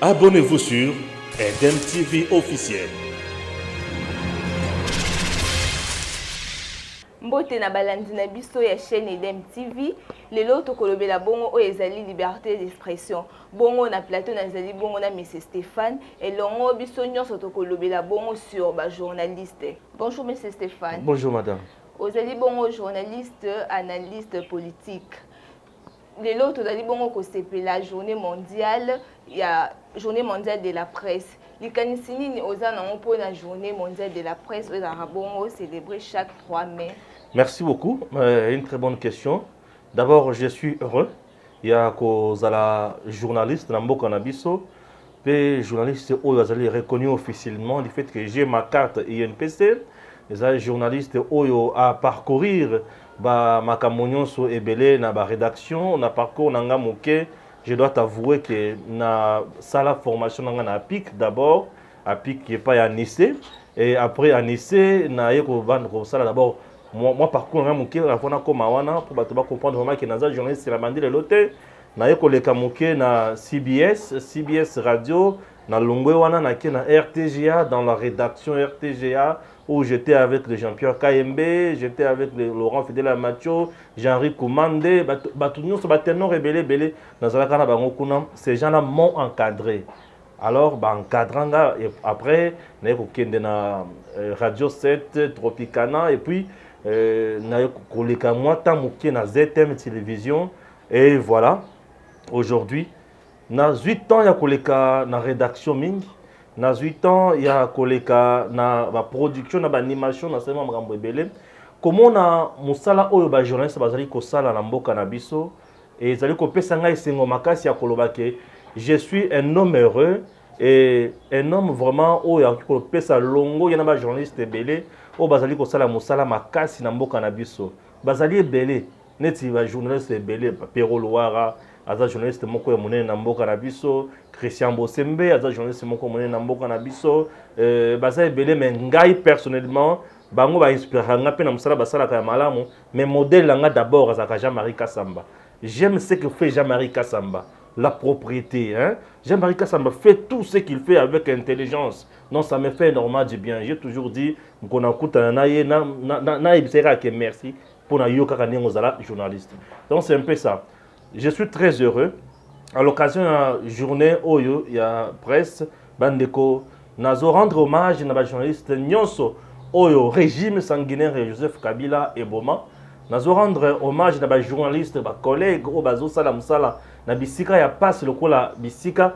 Abonnez-vous sur Edem TV officiel. Mbote na balandi na biso ya chaîne Edem TV, lelo tokolobela bongo oyo ezali liberté d'expression. Bongo na plateau na ezali bongo na Monsieur Stéphane et longo biso nyonso tokolobela bongo sur ba journaliste. Bonjour Monsieur Stéphane. Bonjour madame. Ozali bongo journaliste, analyste politique. Lelo tozali bongo ko sepela journée mondiale de la presse. Likanisi nini oza na mpo na journée mondiale de la presse oza bongo célébrée chaque 3 mai. Merci beaucoup. Une très bonne question. D'abord, je suis heureux. Il y a kozala journaliste na mboka na biso. Pe journaliste oyo azali reconnu officiellement du fait que j'ai ma carte INPC. Les journalistes oyo à parcourir ba makambo nyonso ebele na ba rédaction na parcours nanga moke. Je dois t'avouer que na sala formation nanga na APIC d'abord, APIC qui est pas à Nice et après à Nice na yeko vendre comme ça d'abord moi parcours nanga moke la fona koma wana pour ba comprendre vraiment que naza journaliste la bandi le lote na yeko leka moke na CBS radio na longwe wana na ke na RTGA dans la rédaction RTGA où j'étais avec le Jean-Pierre KMB, j'étais avec Laurent Fidela Macho, Jean-Henri Koumandé, ces gens-là m'ont encadré. Alors, encadrant, et après, na Radio 7, Tropicana, et puis, na ZM Télévision, et voilà, aujourd'hui, na 8 ans, il y a na rédaction Ming. Na 8 ans, il y a koleka na ba production na ba animation na sema mrambo ebele. Comment na musala oyo ba journaliste bazali ko sala na mboka na biso et zali ko pesa ngai sengo makasi ya koloba ke je suis un homme heureux et un homme vraiment oyo ko pesa longo yana ba journaliste ebele o bazali ko sala musala makasi na mboka na biso. Bazali ebele neti ba journaliste ebele Pero Loara aza journaliste moko ya monene na mboka na biso, Christian Bosembe aza journaliste moko monene na mboka na biso, baza ebele mais ngai personnellement bango ba inspire nga pe na musala basala ka malamu mais modèle nga d'abord azaka Jean-Marie Kassamba. J'aime ce que fait Jean-Marie Kassamba, la propriété hein. Jean-Marie Kassamba fait tout ce qu'il fait avec intelligence. Non, ça me fait énormément du bien. J'ai toujours dit qu'on a coûté na ibisera que merci pour na yo kaka nengo zala journaliste. Donc c'est un peu ça. Je suis très heureux. À l'occasion de la journée Oyo, il y a presse, Bandeko, nazo rendre hommage à la journaliste Nyonso Oyo, régime sanguinaire de Joseph Kabila et Boma. Nazo rendre hommage à la journaliste, à collègue, au bazo sala musala, na bisika ya passe le kola bisika,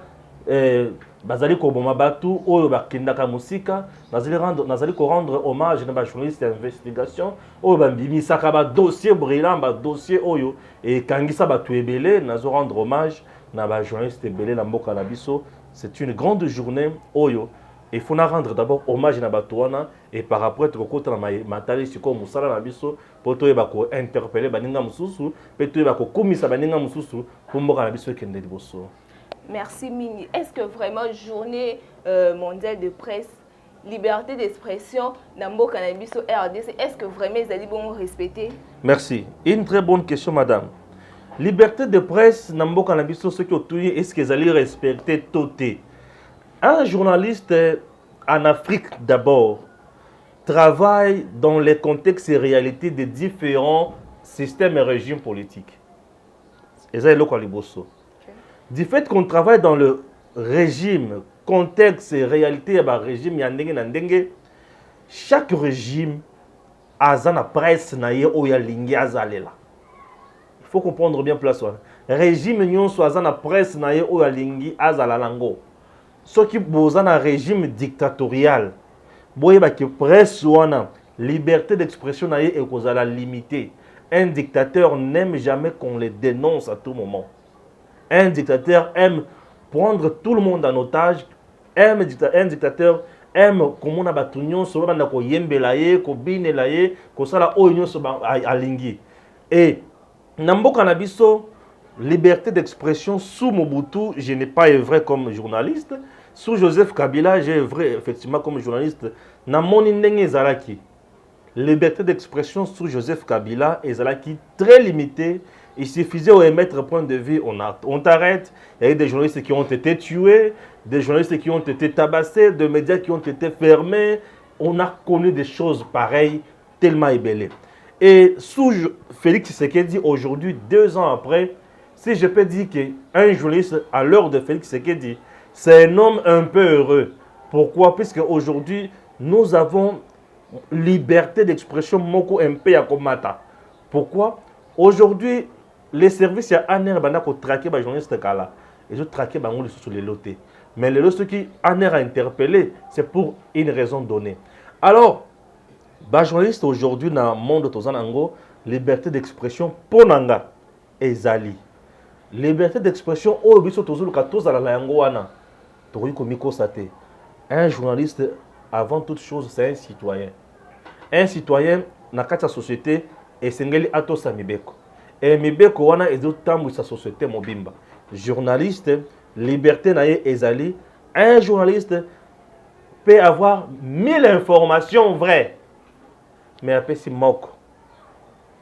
bazali ko boma batu, Oyo bakindaka musika, nazali ko rendre hommage à la journaliste d'investigation, Oyo bambimi sakaba dossier brillant, dossier Oyo, et kangisa batu ebele, nazo rendre hommage na ba journaliste ebele na mboka na biso. C'est une grande journée Oyo. Il faut rendre d'abord hommage à Batouana et par après tu côté na matali siko musala na biso poto yeba ko interpeller baninga mususu peto yeba ko komisa baninga mususu pour mboka na biso kende liboso. Merci Mini. Est-ce que vraiment journée mondiale de presse, liberté d'expression na mboka na biso RDC, est-ce que vraiment ils allaient bon respecter? Merci. Une très bonne question madame. Liberté de presse na mboka na biso ce qui est-ce qu'ils allaient respecter toté? Un journaliste en Afrique d'abord travaille dans les contextes et réalités des différents systèmes et régimes politiques. Et ça, du fait qu'on travaille dans le régime, contexte et réalité de régime, chaque régime a une presse il faut comprendre bien place. Régime n'y soit une presse lango. Ce qui est un régime dictatorial, la presse wana liberté d'expression est limitée. Un dictateur n'aime jamais qu'on le dénonce à tout moment. Un dictateur aime prendre tout le monde en otage. Un dictateur aime comme on a batunion sur le banda ko yembelaye, ko binelaye, ko sala oignon sur alingi. Et namboka na biso liberté d'expression sous Mobutu, je n'ai pas œuvré comme journaliste. Sous Joseph Kabila, j'ai œuvré effectivement comme journaliste. Na moni ndenge zalaki. Liberté d'expression sous Joseph Kabila est zalaki très limitée Il suffisait d'émettre un point de vue, on t'arrête. Il y a eu des journalistes qui ont été tués, des journalistes qui ont été tabassés, des médias qui ont été fermés. On a connu des choses pareilles, tellement ébellées. Et sous Félix Tshisekedi, aujourd'hui, 2 ans après, si je peux dire qu'un journaliste, à l'heure de Félix Tshisekedi, c'est un homme un peu heureux. Pourquoi? Puisque aujourd'hui, nous avons liberté d'expression moko MP à Komata. Pourquoi? Aujourd'hui, les services, il y a un air qui traqué les journalistes. Ils ont traqué sur les lotés. Mais les lotés qui un air a interpellé, c'est pour une raison donnée. Alors, les journalistes aujourd'hui dans le monde de liberté d'expression pour Nanga et Zali. Liberté d'expression, un journaliste, avant toute chose, c'est un citoyen. Un citoyen, dans la société, et c'est un mibeko. Et mibeko, wana est dans sa société mobimba. Journaliste, liberté naye ezali. Un journaliste peut avoir 1000 informations vraies. Mais après, c'est moko.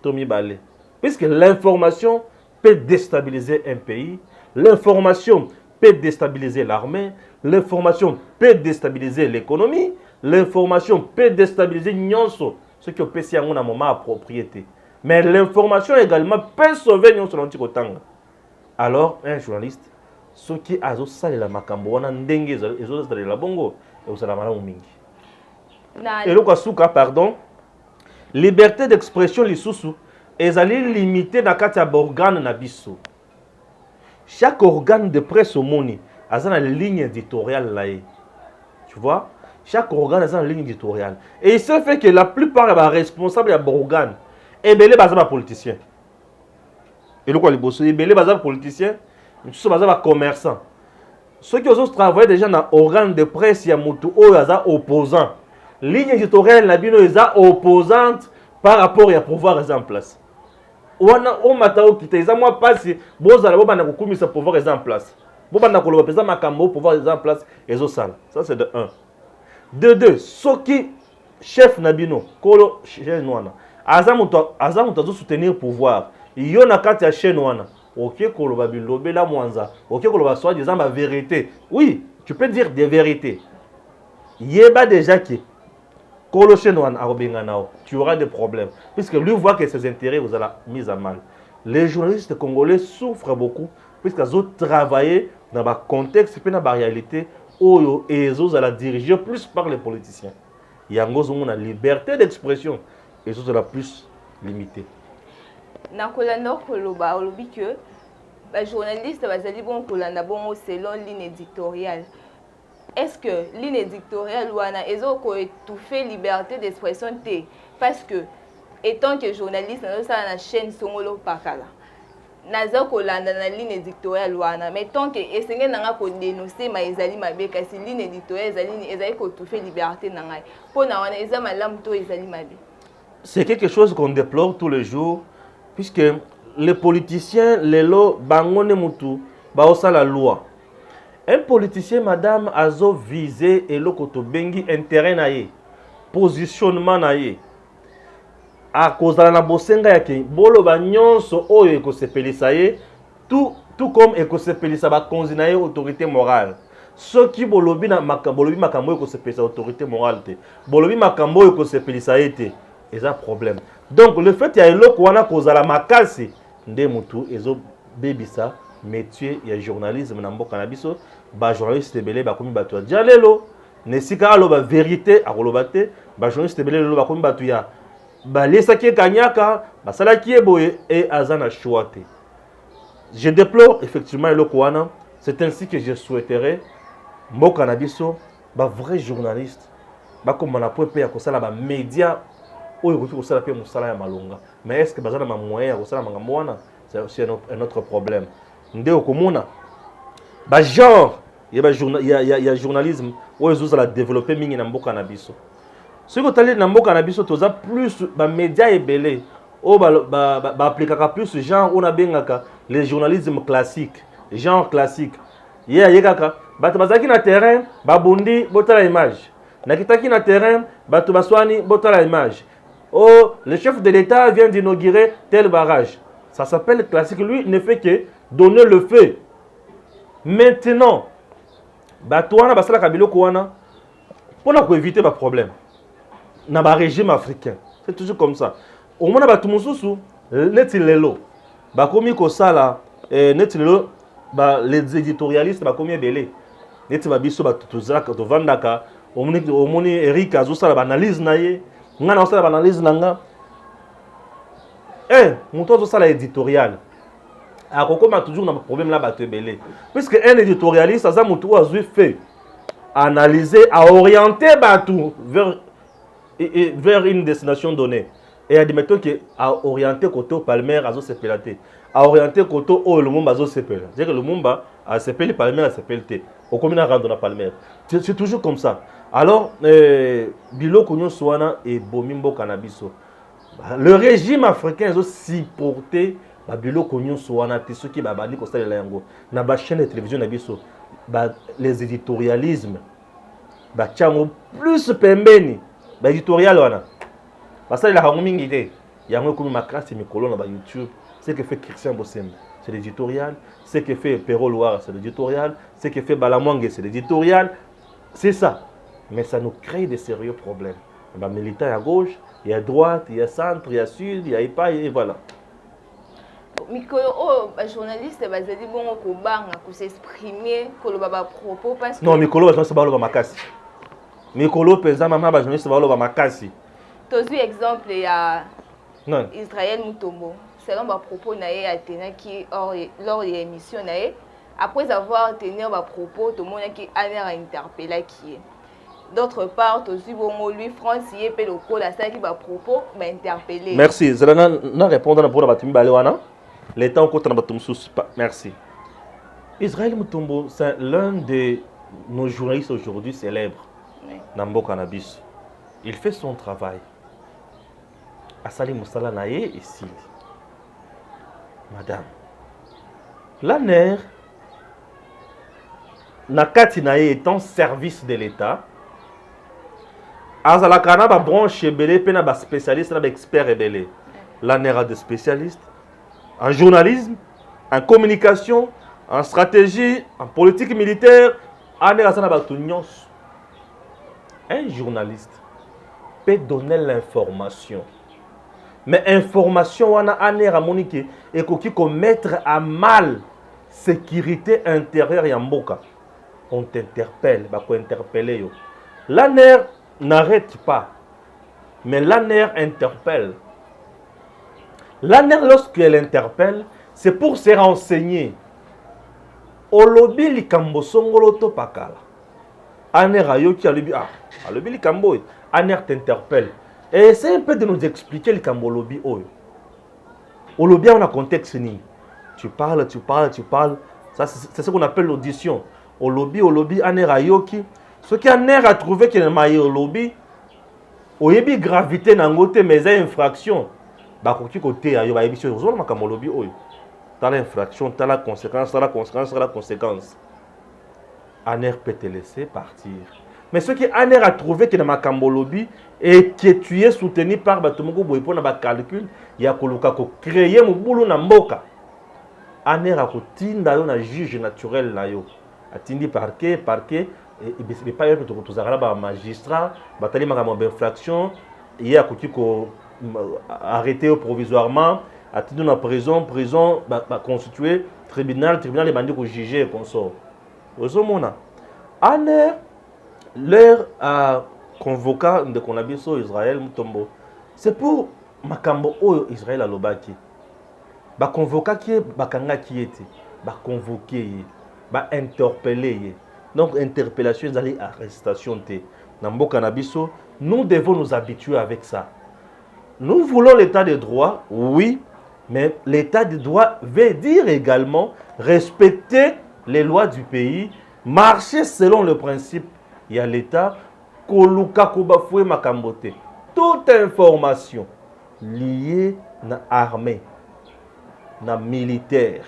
Tomi Balé. Puisque l'information peut déstabiliser un pays, l'information peut déstabiliser l'armée, l'information peut déstabiliser l'économie, l'information peut déstabiliser Nyonso, ce qui peut être un moment à propriété. Mais l'information également peut sauver Nyonso l'antikotanga. Alors, un journaliste, ce qui a fait la makambo, on a ndenge la bongo, et on a mingi. Et le pardon, liberté d'expression lisusu, ils allaient limiter dans les organes na biso. Chaque organe de presse au monde a une ligne éditoriale là. Tu vois? Chaque organe a une ligne éditoriale. Et il se fait que la plupart des responsables de l'organe, et bien les politiciens. Et le quoi les boss, et bien les politiciens, ils sont des commerçants. Ceux qui ont travaillé déjà dans l'organe de presse, il y a des opposants. Ligne éditoriale, la bino est opposante par rapport à pouvoir en place. On m'a dit que moi passe bozala bobana kokumisa pouvoir en place. Bobana koloba pesa makambo pouvoir en place ezo sala. Ça c'est de 1. De 2, soki chef nabino kolo chef wana. Azamuto zo soutenir pouvoir. Yo na kati ya chaîne wana. OK koloba bilobela mwanza. OK koloba soit disant la vérité. Oui, tu peux dire des vérités. Yeba déjà qui tu auras des problèmes. Puisque lui voit que ses intérêts vous allez mis à mal. Les journalistes congolais souffrent beaucoup puisqu'ils ont travaillé dans un contexte et dans la réalité où ils ont dirigé plus par les politiciens. Il y a une liberté d'expression et ils sont plus limitée. Dans le que les journalistes vont selon ligne éditoriale. Est-ce que ligne éditoriale ou étouffer liberté d'expression? Parce que, étant que journaliste, nous sommes la chaîne Songolo Pakala. Nous sommes la ligne éditoriale, mais tant que nous avons dénoncé la ligne éditoriale, nous avons étouffé liberté. C'est quelque chose qu'on déplore tous les jours, puisque les politiciens, les lois, la loi. Un politicien, madame, a visé et l'autre bengi intérêt naie, positionnement naie. À cause de la bosenga yake, bolo ba nyonso oyo ekosepelisa ye, tout comme ekosepelisa ba konzi naie autorité morale. Ceux qui bolobi na makambo ekosepelisa autorité morale te, bolobi makambo ekosepelisa ye te, eza problème. Donc le fait ya eloko wana kozala makasi nde mutu ezo bebisa métier ya journalisme na mboka na biso ba journaliste belé ba komi batu ya lelo nesika aloba vérité akoloba te ba journaliste belé lelo ba komi batu ya ba lesaki kanyaka ba salaki eboye et azana choix te. Je déplore effectivement eloko wana. C'est ainsi que je souhaiterais mboka na biso ba vrai journaliste ba comme na po pe ya kosala ba média oyo ko kosala pe musala ya malonga. Mais est-ce que bazana ma moyen ya kosala makambo wana? C'est un autre problème. Ndé okomona ba genre il y a journalisme où ils ont développé mingi na mboka na biso. Ce que tali na mboka na biso toza plus ba média ebelé o ba appliquer plus genre on a bengaka les journalisme classique, genre classique. Yekaka bato bazaki na terrain ba bondi botala image. Na kitaki na terrain bato baswani botala image. Oh, le chef de l'État vient d'inaugurer tel barrage. Ça s'appelle classique. Lui, il ne fait que donner le feu. Maintenant, Batouana, Basala Kabilo Kouana, pour éviter les problèmes, dans le régime africain, c'est toujours comme ça. Au moins, Batoumousou, Netilelo, Bakomi Kosala, Netilelo, les éditorialistes, Bakomi Belé, Netibabiso, Batuzak, Vandaka, Omoni Eric Azoussa, l'analyse naye, Nana Ossa, l'analyse nanga. Mon tour, ça l'éditorial. Alors, comme toujours, on a un problème là, puisque un éditorialiste, ça a fait analyser, à orienter Batou vers une destination donnée. Et admettons qu'il a orienté côté Palmer à Zosepelate, a orienté côté au Lumumba à Zosepel. C'est-à-dire que le Lumumba a Sepelé, Palmer a Sepelte. Au commune rendre la Palmer. C'est toujours comme ça. Alors, Bilo Konyo Soana et Bomimbo Cannabiso. Le régime africain est aussi porté. Bilo Konyo Soana, ceux qui babali Costa de Lango. Na ba chaîne de télévision Nabiso. Les éditorialismes. Tchango plus pembeni. Éditorial wana. Parce que la hangomingi té. Yango comme makasi mikolo na ba YouTube. Ce que fait Christian Bosembe, c'est l'éditorial. Ce que fait Perro Loire, c'est l'éditorial. Ce que fait Balamwangue, c'est l'éditorial. C'est ça. Mais ça nous crée des sérieux problèmes. Il y a militants à gauche, il y a à droite, il y a centre, il y a sud, il y a EPA, et voilà. Mikolo, les journalistes, ils disent bon, qu'on s'exprimer, qu'on va propos parce que. Non, Mikolo, je ne sais pas où makasi. Mikolo, pesa maman, je ne sais pas où makasi. Tu as vu exemple, il y a Israël Mutombo. Selon ma propos, naé a tenu qui lors de l'émission naé. Après avoir tenu ma propos, tout le monde qui a interpellé qui est. D'autre part, aussi bon lui France y est le col à ça qui va propos m'a interpellé. Merci. Zelana n'a répondre pour la batumi balewana. L'État en contre la batumi sous. Merci. Israël Mutombo, c'est l'un de nos journalistes aujourd'hui célèbres. Nambo Cannabis. Il fait son travail. Asali Moussala naé ici. Madame, l'ANER, Nakati naé est en service de l'État. Azalakana ba branche belé, pena ba spécialiste, ba expert belé. L'ANER a des spécialistes en journalisme, en communication, en stratégie, en politique militaire. ANER a ba tout. Un journaliste peut donner l'information. Mais information wana aner a monique et qui commettre à mal sécurité intérieure ya mboka. On t'interpelle, bah quoi interpeller yo. L'ANER n'arrête pas, mais l'ANER interpelle. L'ANER lorsqu'elle interpelle, c'est pour se renseigner. Olobi likambo songolo to pakala. ANER ayo qui a lobi alobi likambo. ANER t'interpelle. Et essaye un peu de nous expliquer le Kambolobi. Au lobby, on a un contexte. Tu parles. Ça, c'est ce qu'on appelle l'audition. Au lobby, Aner Ayoki. Ce qui Aner a trouvé qu'il y a au lobby, au yebi gravité nangote, mais il y a infraction. Bah, côté ayo, bah, émission, on a un lobby. T'as l'infraction, t'as la conséquence. Aner peut te laisser partir. Mais ce qui Aner a trouvé qu'il y a un lobby, et que tu es soutenu par Batomoko Boypo na calcul, il y a créer mon boulot na mboka. Aner a tinda yo na juge naturel na yo. Atindi parquet et pas yo to tozara ba magistrat, batali makamo infraction, il y a ko arrêté provisoirement, atindi na prison ba constitué tribunal les bandits ko juger consort. Ozomona. Aner leur a convoqué de Konabiso Israël Mutombo. C'est pour Makambo o Israël à l'Obaki. Ba convoqué qui est bakanga qui était, ba convoqué, ba interpellé. Donc interpellation d'aller arrestation té. Nambo Kanabiso, nous devons nous habituer avec ça. Nous voulons l'état de droit, oui, mais l'état de droit veut dire également respecter les lois du pays, marcher selon le principe. Il y a l'état Koluka Kobafoué Makambote. Toute information liée à l'armée, à la militaire,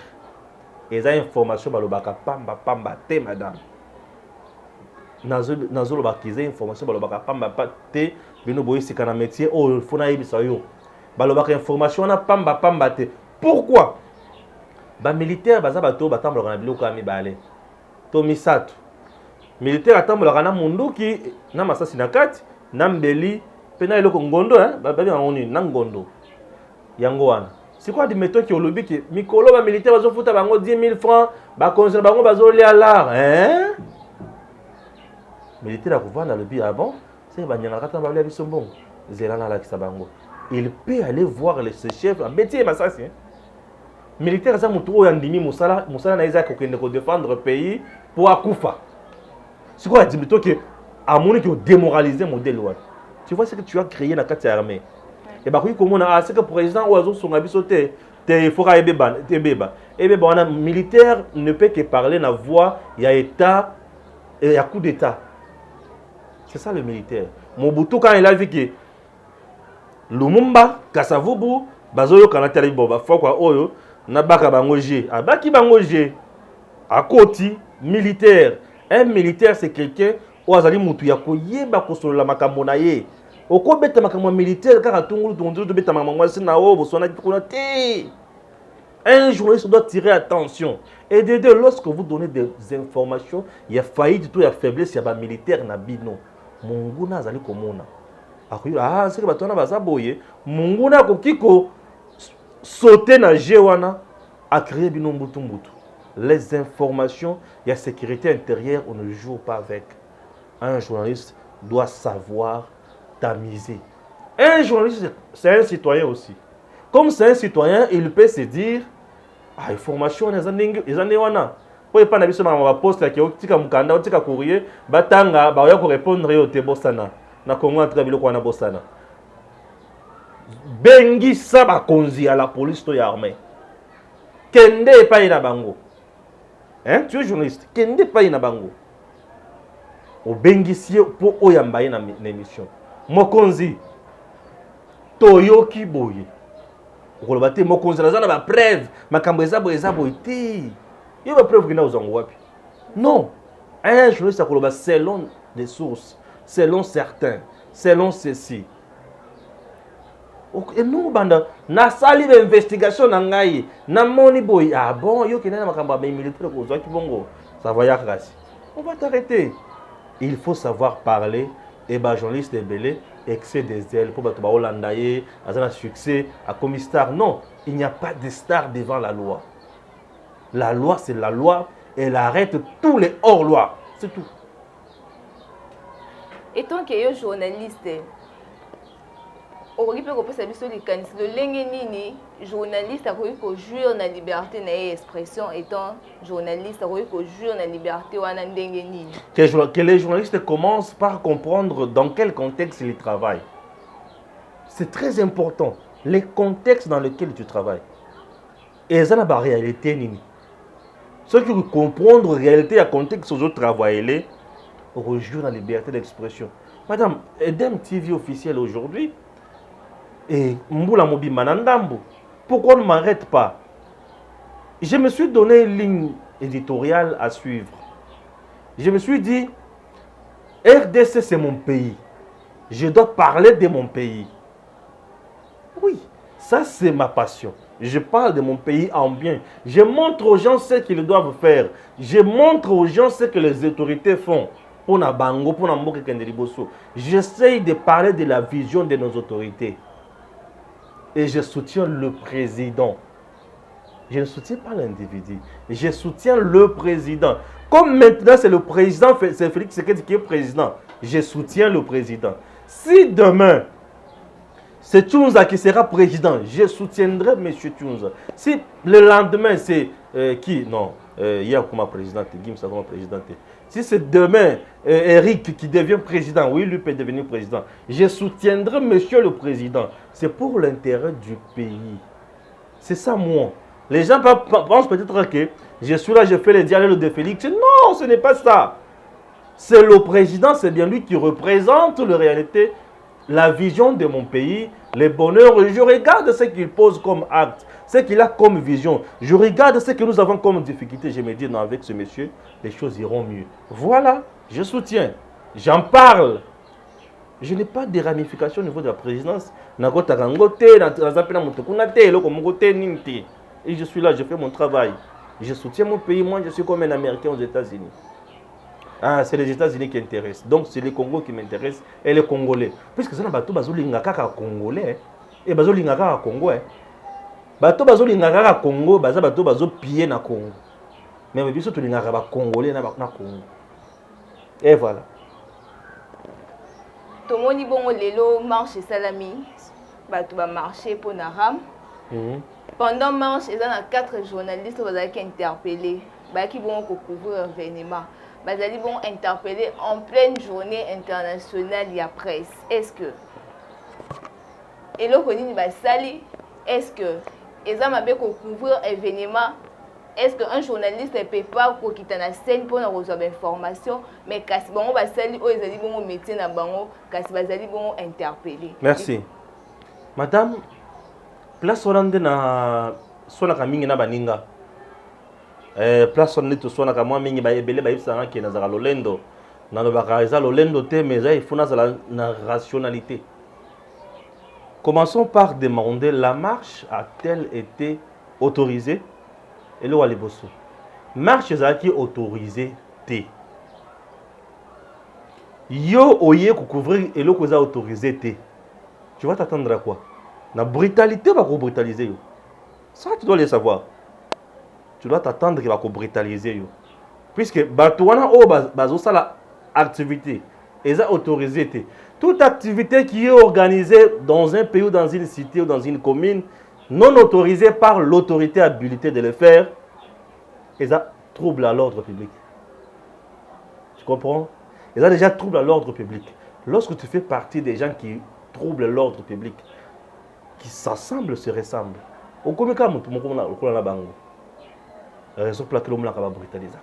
et ça information balobaka pamba te madame. Nazo bakize information balobaka pamba te bino boyi sikana métier oh fona yebisa yo. Balobaka information na pamba te. Pourquoi? Ba militaire baza bato batambola na biloko ya mibale. To misato. Militaire atambola na munduki na masasi na kati na mbeli pe na eloko ngondo babi ngoni na ngondo. Yango wana. C'est quoi des méthodes qui ont lobby qui mikolo ba militaire bazo futa bango 10 000 francs ba conseil bango bazo lia l'art hein? Militaire a couvert dans le but avant, c'est ba nyanga kata ba lia biso mbongo. Zelana la kisabango. Il peut aller voir ses chefs en métier masasi hein? Militaire ça mutu oyo ndimi musala na iza ko kende ko défendre le pays pour akufa. C'est quoi des méthodes qui à mon qui ont démoralisé modèle wana. Tu vois ce que tu as créé dans la armée. Et bah comment c'est que le président oiseau son abisso il faut ebeba. Et ben un militaire ne peut que parler na voix, il y a état et il y a coup d'état. C'est ça le militaire. Mobutu quand il a vu que Lumumba Kasavubu bazoyo kana tali boba faut quoi oyo na baka bangoje. Abaki bangoje. À côté militaire. Un militaire c'est quelqu'un oazali mutu ya koyeba kosolola makambo na ye. Oko beta makambo militaire kaka tungulu tungulu beta makambo na o bosona kuna te. Un journaliste doit tirer attention. Et de deux, lorsque vous donnez des informations, il y a faillite, il y a faiblesse, il y a des militaires na bino. Munguna azali komona. Ah, c'est que batona baza boye. Munguna kokiko sauter na jewana a créé bino mbutu mbutu. Les informations, il y a sécurité intérieure, on ne joue pas avec. Un journaliste doit savoir tamiser. Un journaliste, c'est un citoyen aussi. Comme c'est un citoyen, il peut se dire ah, information, les années wana. Pour pas nabiso ma poste qui tika mukanda, tika courrier, batanga, ba ya ko répondre yo te bosana. Na Congo entre biloko wana bosana. Bengi sa ba konzi à la police to ya armée. Kende pa ina bango. Hein, tu es journaliste. Kende pa ina bango. O bengi si po oyamba ina émission. Mokonzi toyoki boye. Okolobate mokonzi na ba preuve, makambo eza boye te. Yo ba preuve kina uzango wapi? Non. Un journaliste akoloba selon des sources, selon certains, selon ceci. Et nous banda na sali investigation na ngai na moni boy ah bon yo kina makambo ba militaire ko zwa ki bongo ça va ya kasi. On va t'arrêter. Il faut savoir parler et bah journaliste est belé excès des ailes pour battre Hollande un succès à comme star. Non, il n'y a pas de star devant la loi. La loi c'est la loi, elle arrête tous les hors-loi, c'est tout. Et tant que yo journaliste Ori pe ko pesa biso likanisi le lenge nini journaliste akoki ko jure na liberté na expression étant journaliste akoki ko jure na liberté wana ndenge nini. Que les journalistes commencent par comprendre dans quel contexte ils travaillent. C'est très important, les contextes dans lesquels tu travailles. Et ça n'a pas réalité nini. Ceux qui comprendre la réalité à contexte où je travaille, on jure la liberté d'expression. Madame, Edem TV officiel aujourd'hui. Et Mboula Mobi Manandambo, pourquoi on ne m'arrête pas? Je me suis donné une ligne éditoriale à suivre. Je me suis dit, RDC c'est mon pays. Je dois parler de mon pays. Oui, ça c'est ma passion. Je parle de mon pays en bien. Je montre aux gens ce qu'ils doivent faire. Je montre aux gens ce que les autorités font. Pour na bango, pour na mboke kendeliboso. J'essaye de parler de la vision de nos autorités. Et je soutiens le président. Je ne soutiens pas l'individu. Je soutiens le président. Comme maintenant c'est le président, c'est Félix Tshisekedi qui est président. Je soutiens le président. Si demain, c'est Tchounza qui sera président, je soutiendrai M. Tchounza. Si le lendemain c'est qui? Non, hier comme présidente, Gimsa comme présidente. Si c'est demain Eric qui devient président, oui, lui peut devenir président. Je soutiendrai monsieur le président. C'est pour l'intérêt du pays. C'est ça moi. Les gens pensent peut-être que je suis là, je fais les dialogues de Félix. Non, ce n'est pas ça. C'est le président, c'est bien lui qui représente la réalité, la vision de mon pays, les bonheurs. Je regarde ce qu'il pose comme acte, ce qu'il a comme vision. Je regarde ce que nous avons comme difficulté. Je me dis, non, avec ce monsieur, les choses iront mieux. Voilà, je soutiens. J'en parle. Je n'ai pas de ramifications au niveau de la présidence. Et je suis là, je fais mon travail. Je soutiens mon pays, moi je suis comme un Américain aux États-Unis. Ah, c'est les États-Unis qui intéressent. Donc c'est le Congo qui m'intéresse et les Congolais. Puisque ça n'a pas tout bazolinga kaka Congolais et bazolinga kaka Congo. Bato bazolinga kaka Congo, bato bazo piller na Congo. Mais biso to linga kaka Congolais na Congo. Et voilà. Tomoni bongo lelo marche salami. Bato ba marcher pour na ram. Pendant marche, il y a 4 journalistes qui ont interpellé, qui vont couvrir l'événement. Ils vont interpeller en pleine journée internationale de la presse. Est-ce que et là, est-ce que ils ont couvrir l'événement? Est-ce qu'un journaliste ne peut pas quitter la scène pour recevoir l'information, mais quand ils vont métier na bango, quand ils vont interpeller? Merci. Madame, place Hollande na sonaka mingi na baninga. Place Hollande to sonaka mwa mingi ba ebele ba ibsanga ki na zaka lolendo. Na lobaka eza lolendo te mais il faut na rationalité. Commençons par demander la marche a-t-elle été autorisée? Et le waliboso. Marche ezaki autorisée te. Yo oye ko couvrir et le koza autorisé te. Tu vas t'attendre à quoi? La brutalité va brutaliser. Ça, tu dois le savoir. Tu dois t'attendre qu'il va brutaliser. Puisque Batouana o bazo ça la activité. Ils ont autorisé. Toute activité qui est organisée dans un pays ou dans une cité ou dans une commune, non autorisée par l'autorité habilitée de le faire, ils ont trouble à l'ordre public. Tu comprends? Ils ont déjà trouble à l'ordre public. Lorsque tu fais partie des gens qui troublent l'ordre public, qui s'assemblent, se ressemblent. Au comme cas, raison pour laquelle on a brutalisé.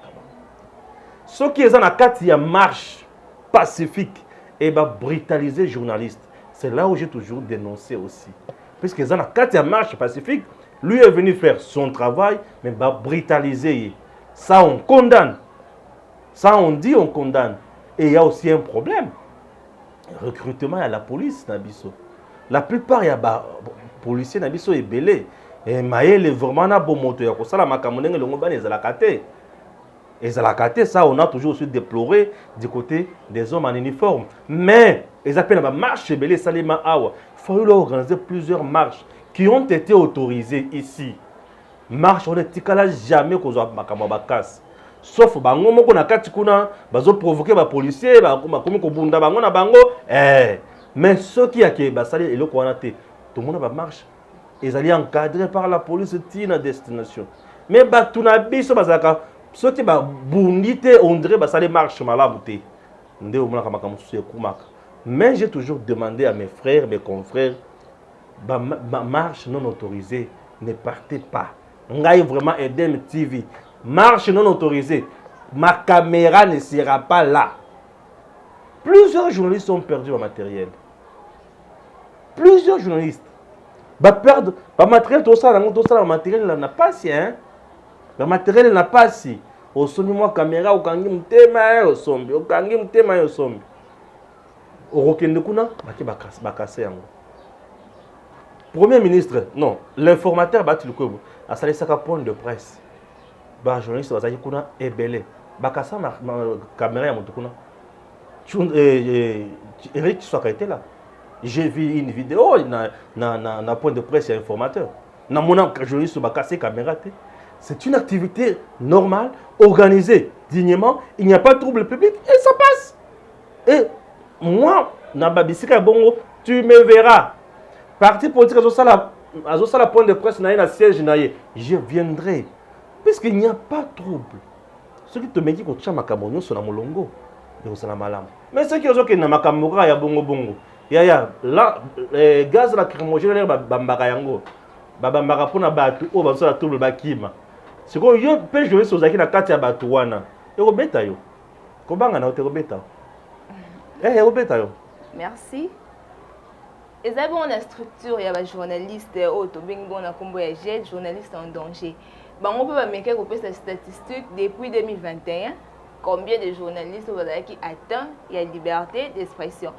Ceux qui sont en la marche pacifique et brutaliser les journalistes, c'est là où j'ai toujours dénoncé aussi. Puisqu'ils sont en la marche pacifique, lui est venu faire son travail, mais brutaliser. Ça, on condamne. Ça, on dit, on condamne. Et il y a aussi un problème. Recrutement à la police, Nabiso. La plupart, il y a des policiers qui sont belés. Et Maël est vraiment un bon moteur. Pour ça, la macamonène, le ngoban, ils ont la caté. Ils ont la caté, ça, on a toujours aussi déploré du côté des hommes en uniforme. Mais, ils appellent la marche belée, Salima Awa. Il faut organiser plusieurs marches qui ont été autorisées ici. Marche, on ne tika jamais qu'on soit macamobakas. Sauf bango moko na kati kuna bazo provoquer ba policier ba komi ko bunda bango na bango mais ceux qui a ke basali eloko wana te tout le monde ba marche ils allaient encadrés par la police tina destination mais ba tuna biso bazaka ceux qui ba bundite on dirait basali marche malamu te nde o mona kama kamusu kumaka mais j'ai toujours demandé à mes frères mes confrères ba marche non autorisée ne partez pas ngai vraiment Edem TV. Marche non autorisée. Ma caméra ne sera pas là. Plusieurs journalistes ont perdu leur matériel. Plusieurs journalistes. Perdre le matériel, tout ça, le matériel n'a pas si. Hein? Le matériel n'a pas si. Au son moi caméra, au kangi mtema, au sombi. Au kangi mtema, au sombi. Au rokende kuna, bakase yango. Premier ministre, non, l'informateur bati le kobo. A salé saka point de presse. Bah journaliste bazaki kuna ebele bakasa ma caméra ya moto kuna Eric Soka était là. J'ai vu une vidéo na point de presse et informateur na mona journaliste bakasa caméra. C'est une activité normale organisée dignement, il n'y a pas de trouble public et ça passe. Et moi na babisika bongo tu me verras parti politique azosala point de presse na siège na ye je viendrai. Puisqu'il n'y a pas de trouble. Ceux qui te mettent que tu as makambo sur la molongo, ils sont malades. Mais ceux qui ont que na makambo ya bongo bongo, ya là gaz la crimogène bambaka yango, bambaka pona batu o baso la trouble bakima. C'est quoi yo peut jouer sur zaki na kati ya batu wana. Eko beta yo. Ko banga na oteko beta. Eko beta yo. Merci. Et ça bon la structure ya ba journaliste auto bingo na kombo ya journaliste en danger. On peut mettre des statistiques depuis 2021. Combien de journalistes qui atteignent la liberté d'expression?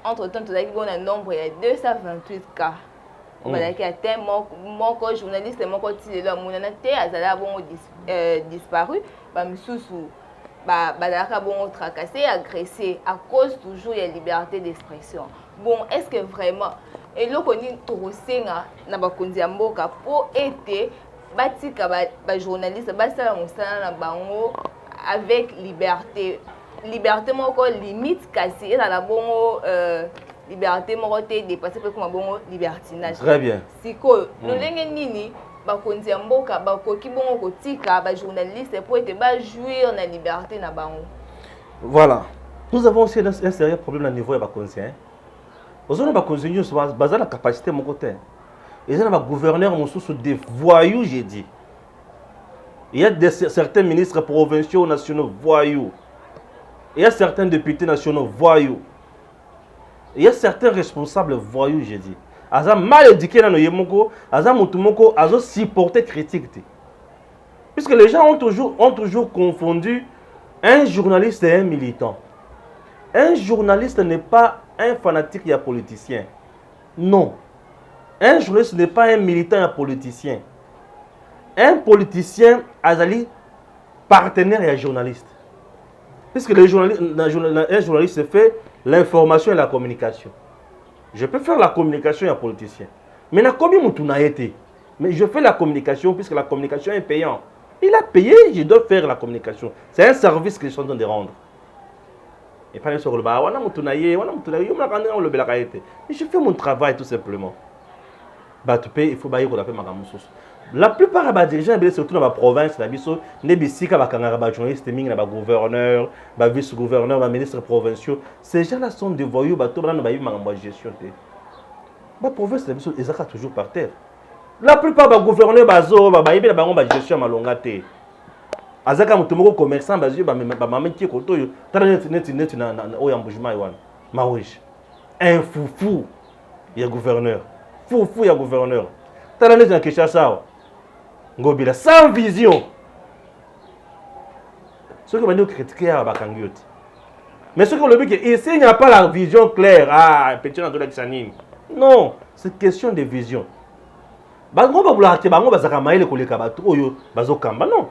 Entre-temps, on a un nombre de 228 cas. balaki ate moko journaliste moko tilela monana te azala bongo disparu ba misusu balaka bongo tracassé agressé à cause toujours ya liberté d'expression. Bon, est-ce que vraiment eloko ni tokosenga na bakonzi ya mboka po ete batika ba journaliste basala mosala na bango avec liberté moko limite kasi ezala bongo liberté moko te dépasser pe comme bongo libertinage. Très bien. Siko lolenge nini bakonzi ya mboka bakoki bongo kotika ba journaliste pour ete ba jouir na liberté na bango. Voilà. Nous avons aussi un sérieux problème au niveau de bakonzi. Aux autres bakonzi nous basé la capacité mon côté. Ils ont un gouverneur sous des voyous, j'ai dit. Il y a certains ministres provinciaux nationaux voyous. Il y a certains députés nationaux voyous. Il y a certains responsables voyous, j'ai dit. Ils ont mal éduqué dans nos yemoko, ils ont supporté critique. Puisque les gens ont toujours confondu un journaliste et un militant. Un journaliste n'est pas un fanatique et un politicien. Non. Un journaliste n'est pas un militant et un politicien. Un politicien azali partenaire et un journaliste. Puisque un journaliste fait l'information et la communication. Je peux faire la communication et un politicien. Mais mais je fais la communication puisque la communication est payante. Il a payé, je dois faire la communication. C'est un service que je suis en train de rendre. Et pas sur le bas, je fais mon travail tout simplement. Il faut bailler qu'on appelle ma la plupart des dirigeants, surtout dans la province, les journalistes, les gouverneurs, les vice-gouverneurs, les ministres provinciaux, ces gens-là sont des voyous, ils gestion. La province, ils sont toujours par terre. La plupart des gouverneurs, ils gestion malongate. Azaka mutumoko commerçant bazio mameki kotoyo net na oyambujima yawana mawesh un foufou ya gouverneur foufou ya gouverneur tala net na Kinshasa ngobila sans vision ce que on critiquer à bakangioti mais ce que le but ici il n'y a pas la vision claire petit dans la sanine non c'est question de vision bango babula te bango bazaka maile koleka batu oyo bazokamba non.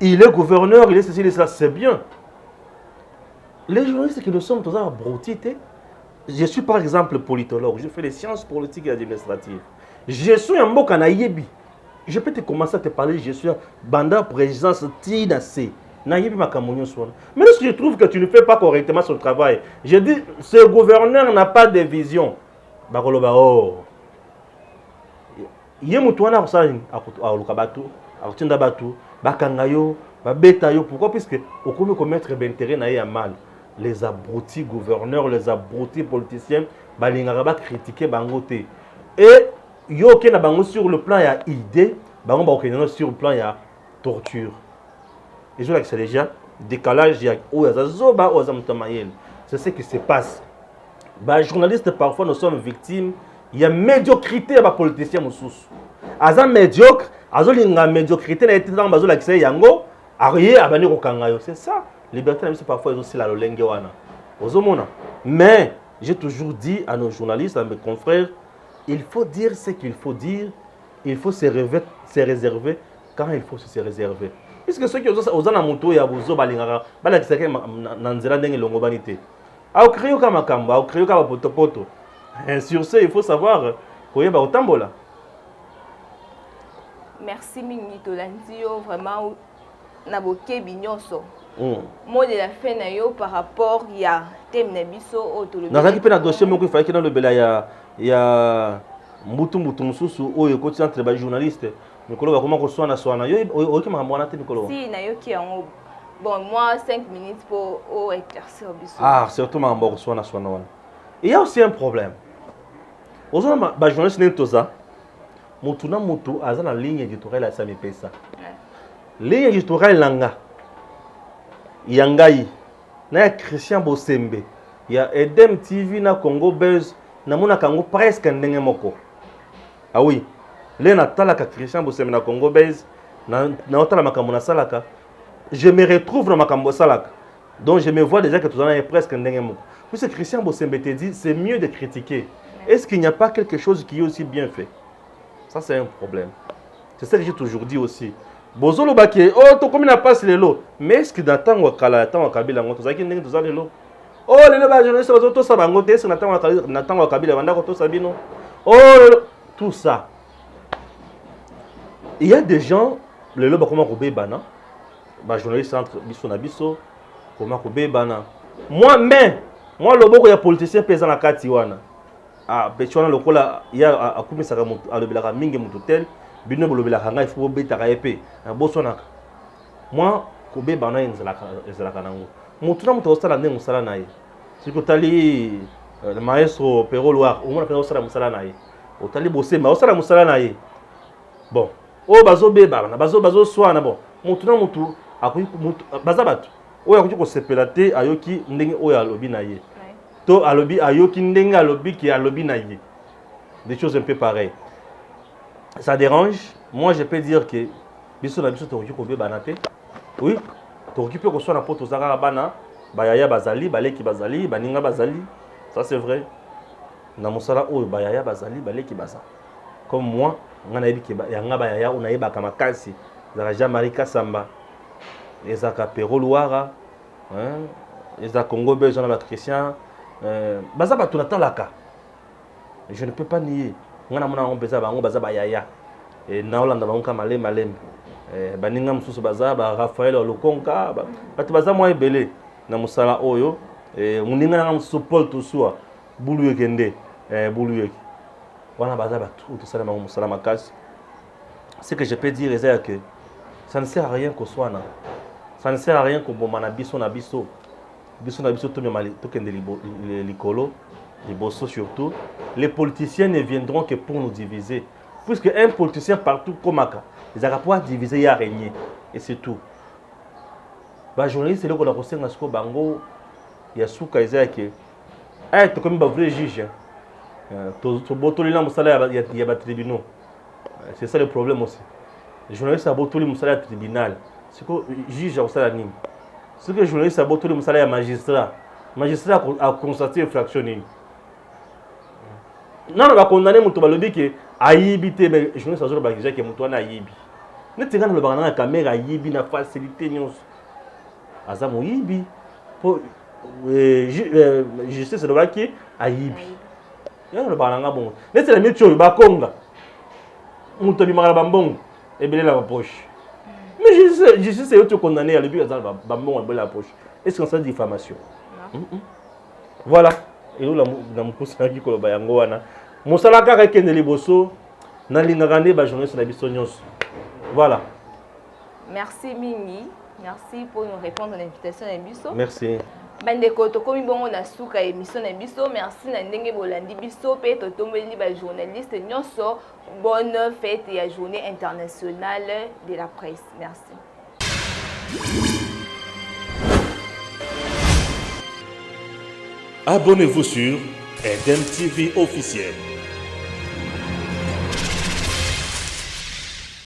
Il est gouverneur, il est ceci, il est ça, c'est bien. Les journalistes qui nous sommes tous en broutité, je suis par exemple politologue, je fais des sciences politiques et administratives. Je suis un mot kanayebi. Je peux te commencer à te parler, je suis un banda présidence Tinasé. Nayebi makamonyo swan. Mais lorsque je trouve que tu ne fais pas correctement son travail, je dis, ce gouverneur n'a pas de vision. Bakoloba, oh. Yemutwana kusani akulukabatu, akutinda batu. Bakangayo, babetayo, pourquoi? Puisque au commun commettre d'intérêt n'a mal. Les abrutis gouverneurs, les abrutis politiciens, balingara critiquer bangote. Et yo qui na bango sur le plan il y a idée, bango ba sur le plan il y a torture. Et je vois que c'est déjà décalage, il y a oyazoba ozamtamayel. C'est ce qui se passe. Bah journalistes parfois nous sommes victimes, il y a médiocrité à politiciens mususu. Azam médiocre azolinga médiocrité na été dans bazola kise yango arié abani kokangayo c'est ça liberté na biso parfois aussi la lolenge wana ozomona mais j'ai toujours dit à nos journalistes à mes confrères il faut dire ce qu'il faut dire il faut se réserver quand il faut se réserver puisque ceux qui ozana moto ya bozo balingaka bala kiseke na nzela ndenge longo banité au créer kama kamba au créer kama poto sur ce il faut savoir koyeba otambola. Merci Mingi Tolandio, vraiment naboke binyonso. Mot de la fin na yo par rapport ya thème na biso autolobie. Na zaki pe na dossier moko il fallait que dans le bela ya mutu mususu oyo ko centre ba journaliste. Mikolo ba comment ko soana yo oki makambo na te mikolo. Si na yo ki yango bon moi 5 minutes pour éclaircir biso. Surtout makambo ko soana wana. Il y a aussi un problème. Ozona ba journaliste nentoza Mutuna mutu aza na ligne éditoriale à Sami Pesa. Ligne éditoriale langa. Yangai. Na Christian Bosembe. Ya Edem TV na Congo Buzz na mona kango presque ndenge moko. Ah oui. Le na talaka Christian Bosembe na Congo Buzz na otala makambo na salaka. Je me retrouve dans makambo salaka. Donc je me vois déjà que tout ça est presque ndenge moko. Puisque Christian Bosembe te dit c'est mieux de critiquer est-ce qu'il n'y a pas quelque chose qui est aussi bien fait? Ça, c'est un problème. C'est ça que j'ai toujours dit aussi. Bozolo baki, oh, to comme na passe les lots. Mais est-ce que dans temps wakala, temps wakabila ngoto, ça qui n'est que tous les lots. Oh, les lots, journaliste, to ça bangote, est-ce que dans temps wakabila, vanda koto sabino. Oh, tout ça. Il y a des gens, les lots, comment kobe bana, journaliste entre biso na biso, comment kobe bana. Moi-même, moi le boko ya politicien pesa na kati wana. Ah, petchona lokola ya akumisaka mutu alobelaka mingi mutu tel. Bino bolobelaka ngai faut betaka épée. Bosonaka. Moi kobe bana ezalaka nango. Mutu na mutu osala ndenge musala na ye. Siko tali le maestro Pero Loire, au moins na osala musala na ye. Otali bosemba osala musala na ye. Bon, o bazo beba na bazo swana bon. Mutu na mutu akoyi mutu bazabatu. Oyo akoki kosepela te ayoki ndenge oyo alobi na ye. To alobi ayoki ndenge alobi ki alobi na ye. Des choses un peu pareilles. Ça dérange. Moi, je peux dire que biso na biso tokoki kobeba na te. Oui, tokoki pe ko swana poto zaka bana, bayaya bazali, baleki bazali, baninga bazali. Ça c'est vrai. Na musala oyo bayaya bazali, baleki baza. Comme moi, ngana yebi ke yanga bayaya unayeba kama kasi. Zaka Jean-Marie Kasamba. Ezaka Pero Loire, hein, ezaka Congo besoin na Christian, baza ba tunatalaka. Je ne peux pas nier. Ngana mona on beza bango baza bayaya. Et na Hollande bango kama malembe. Baninga mususu baza ba Raphaël Lokonka, batu baza mo ebele na musala oyo. Muninga na mususu Paul Tosua, bulu yekende, bulu yek. Wana baza batu tout ça na musala makasi. Ce que je peux dire c'est que ça ne sert à rien qu'on soit là. Ça ne sert à rien qu'on bomana biso na biso. Biso na biso to mali to kende likolo, les bosso surtout. Les politiciens ne viendront que pour nous diviser. Puisque un politicien partout comme Aka, ils ont pouvoir diviser et régner. Et c'est tout. Bah journaliste c'est là qu'on a conseillé à ce bango il y a souka ezaki. To comme ba vrai juge. To botoli na musala ya ba tribunal. C'est ça le problème aussi. Les journalistes a botoli musala ya tribunal. C'est que juge a aussi la ligne. Ce que le journaliste a beau tout le salaire magistrat. Magistrat a constaté infraction. Non, on va condamner mon tobalobé qui a yibité, mais le journaliste a toujours bagagé qui est mon toit na yibi. Ne te regarde le bagage la caméra yibi na facilité news. Azamo yibi pour justice de qui a yibi. Il y a le bagage bon. Ne te la mieux chose bakonga. Mon tobi magala bambong et belé la poche. Mais je sais que tu es condamné à l'ébut à la poche. Est-ce qu'on sent diffamation? Voilà. Et nous, la moussa qui est là, moussa qui est là, liboso, na lingagane ba journée sur la bisognos. Voilà. Merci Mimi. Merci pour nous répondre à l'invitation à Bisso. Merci. Bandeko to komi bongo na suka émission na biso, merci na ndenge bolandi biso pe to tombeli ba journaliste nyonso. Bonne fête et à journée internationale de la presse. Merci. Abonnez-vous sur Eden TV officiel.